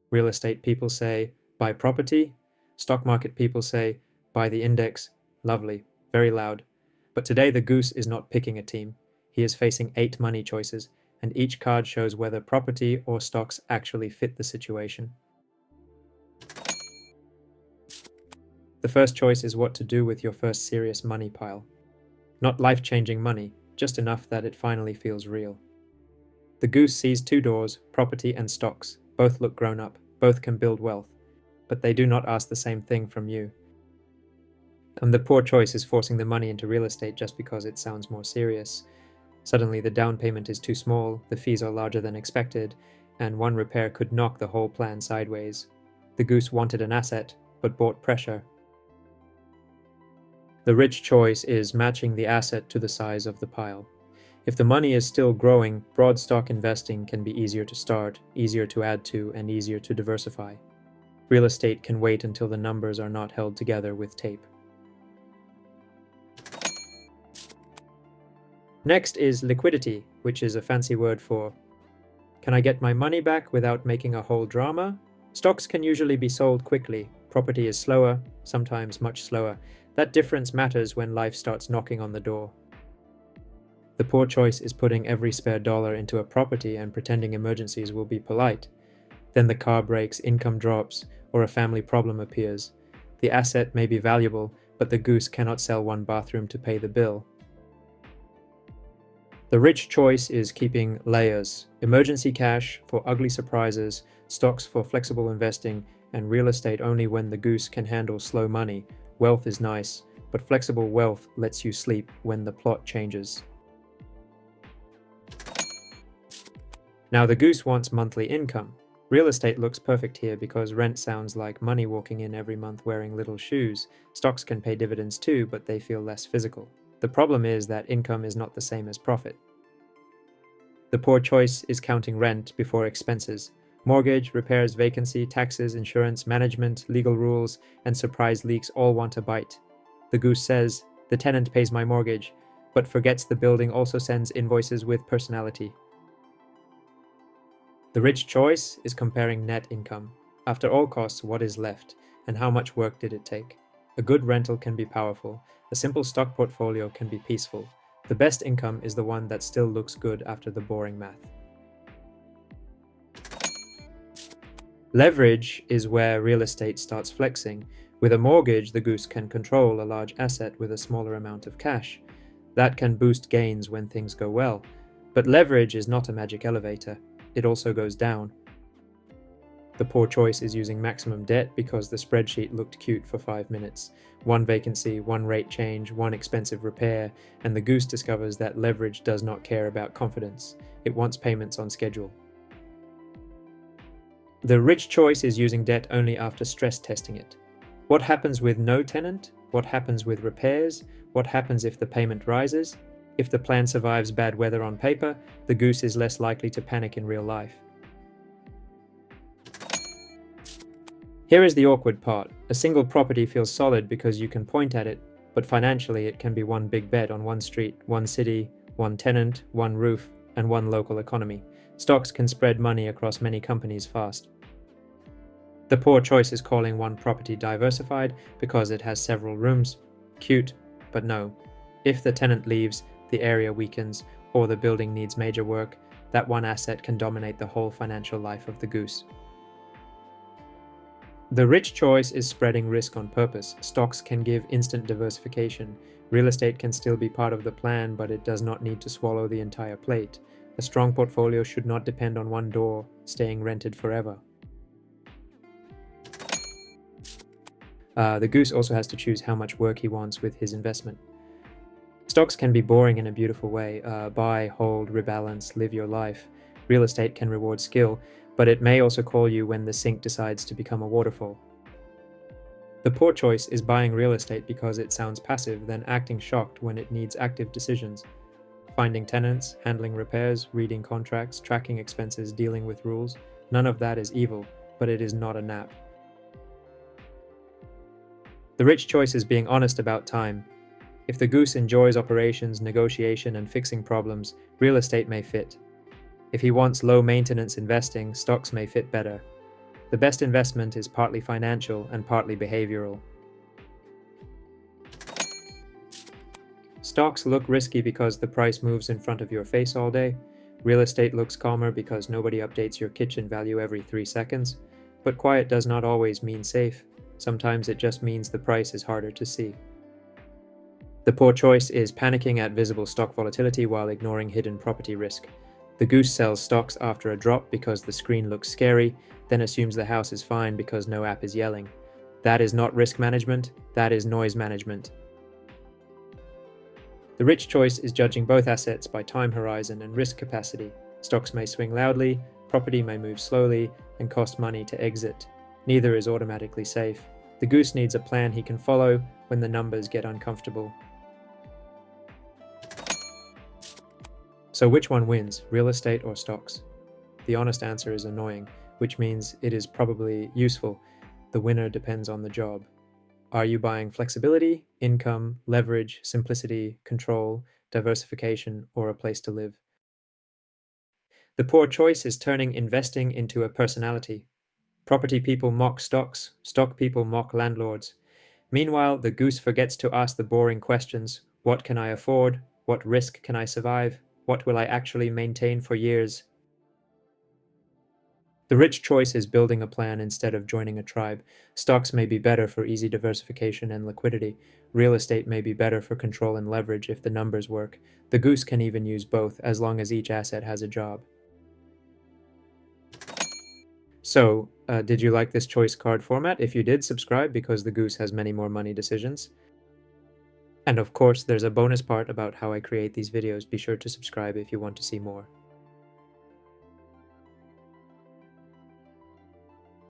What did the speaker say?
Real estate people say, buy property. Stock market people say, buy the index. Lovely, very loud. But today the goose is not picking a team. He is facing 8 money choices, and each card shows whether property or stocks actually fit the situation. The first choice is what to do with your first serious money pile. Not life-changing money, just enough that it finally feels real. The goose sees 2 doors, property and stocks. Both look grown up, both can build wealth, but they do not ask the same thing from you. And the poor choice is forcing the money into real estate just because it sounds more serious. Suddenly the down payment is too small, the fees are larger than expected, and one repair could knock the whole plan sideways. The goose wanted an asset, but bought pressure. The rich choice is matching the asset to the size of the pile. If the money is still growing, broad stock investing can be easier to start, easier to add to, and easier to diversify. Real estate can wait until the numbers are not held together with tape. Next is liquidity, which is a fancy word for, can I get my money back without making a whole drama? Stocks can usually be sold quickly. Property is slower, sometimes much slower. That difference matters when life starts knocking on the door. The poor choice is putting every spare dollar into a property and pretending emergencies will be polite. Then the car breaks, income drops, or a family problem appears. The asset may be valuable, but the goose cannot sell one bathroom to pay the bill. The rich choice is keeping layers, emergency cash for ugly surprises, stocks for flexible investing, and real estate only when the goose can handle slow money. Wealth is nice, but flexible wealth lets you sleep when the plot changes. Now the goose wants monthly income. Real estate looks perfect here because rent sounds like money walking in every month wearing little shoes. Stocks can pay dividends too, but they feel less physical. The problem is that income is not the same as profit. The poor choice is counting rent before expenses. Mortgage, repairs, vacancy, taxes, insurance, management, legal rules, and surprise leaks all want a bite. The goose says, the tenant pays my mortgage, but forgets the building also sends invoices with personality. The rich choice is comparing net income. After all costs, what is left, and how much work did it take? A good rental can be powerful. A simple stock portfolio can be peaceful. The best income is the one that still looks good after the boring math. Leverage is where real estate starts flexing. With a mortgage, the goose can control a large asset with a smaller amount of cash. That can boost gains when things go well. But leverage is not a magic elevator. It also goes down. The poor choice is using maximum debt because the spreadsheet looked cute for 5 minutes. One vacancy, one rate change, one expensive repair, and the goose discovers that leverage does not care about confidence. It wants payments on schedule. The rich choice is using debt only after stress testing it. What happens with no tenant? What happens with repairs? What happens if the payment rises? If the plan survives bad weather on paper, the goose is less likely to panic in real life. Here is the awkward part. A single property feels solid because you can point at it, but financially it can be one big bet on one street, one city, one tenant, one roof, and one local economy. Stocks can spread money across many companies fast. The poor choice is calling one property diversified because it has several rooms. Cute, but no. If the tenant leaves, the area weakens, or the building needs major work, that one asset can dominate the whole financial life of the goose. The rich choice is spreading risk on purpose. Stocks can give instant diversification. Real estate can still be part of the plan, but it does not need to swallow the entire plate. A strong portfolio should not depend on one door staying rented forever. The goose also has to choose how much work he wants with his investment. Stocks can be boring in a beautiful way. Buy, hold, rebalance, live your life. Real estate can reward skill, but it may also call you when the sink decides to become a waterfall. The poor choice is buying real estate because it sounds passive, then acting shocked when it needs active decisions. Finding tenants, handling repairs, reading contracts, tracking expenses, dealing with rules. None of that is evil, but it is not a nap. The rich choice is being honest about time. If the goose enjoys operations, negotiation, and fixing problems, real estate may fit. If he wants low-maintenance investing, stocks may fit better. The best investment is partly financial and partly behavioral. Stocks look risky because the price moves in front of your face all day. Real estate looks calmer because nobody updates your kitchen value every 3 seconds. But quiet does not always mean safe. Sometimes it just means the price is harder to see. The poor choice is panicking at visible stock volatility while ignoring hidden property risk. The Goose sells stocks after a drop because the screen looks scary, then assumes the house is fine because no app is yelling. That is not risk management, that is noise management. The rich choice is judging both assets by time horizon and risk capacity. Stocks may swing loudly, property may move slowly, and cost money to exit. Neither is automatically safe. The Goose needs a plan he can follow when the numbers get uncomfortable. So which one wins, real estate or stocks? The honest answer is annoying, which means it is probably useful. The winner depends on the job. Are you buying flexibility, income, leverage, simplicity, control, diversification, or a place to live? The poor choice is turning investing into a personality. Property people mock stocks, stock people mock landlords. Meanwhile, the Goose forgets to ask the boring questions: what can I afford? What risk can I survive? What will I actually maintain for years? The rich choice is building a plan instead of joining a tribe. Stocks may be better for easy diversification and liquidity. Real estate may be better for control and leverage if the numbers work. The Goose can even use both as long as each asset has a job. So, did you like this choice card format? If you did, subscribe because the Goose has many more money decisions. And of course, there's a bonus part about how I create these videos. Be sure to subscribe if you want to see more.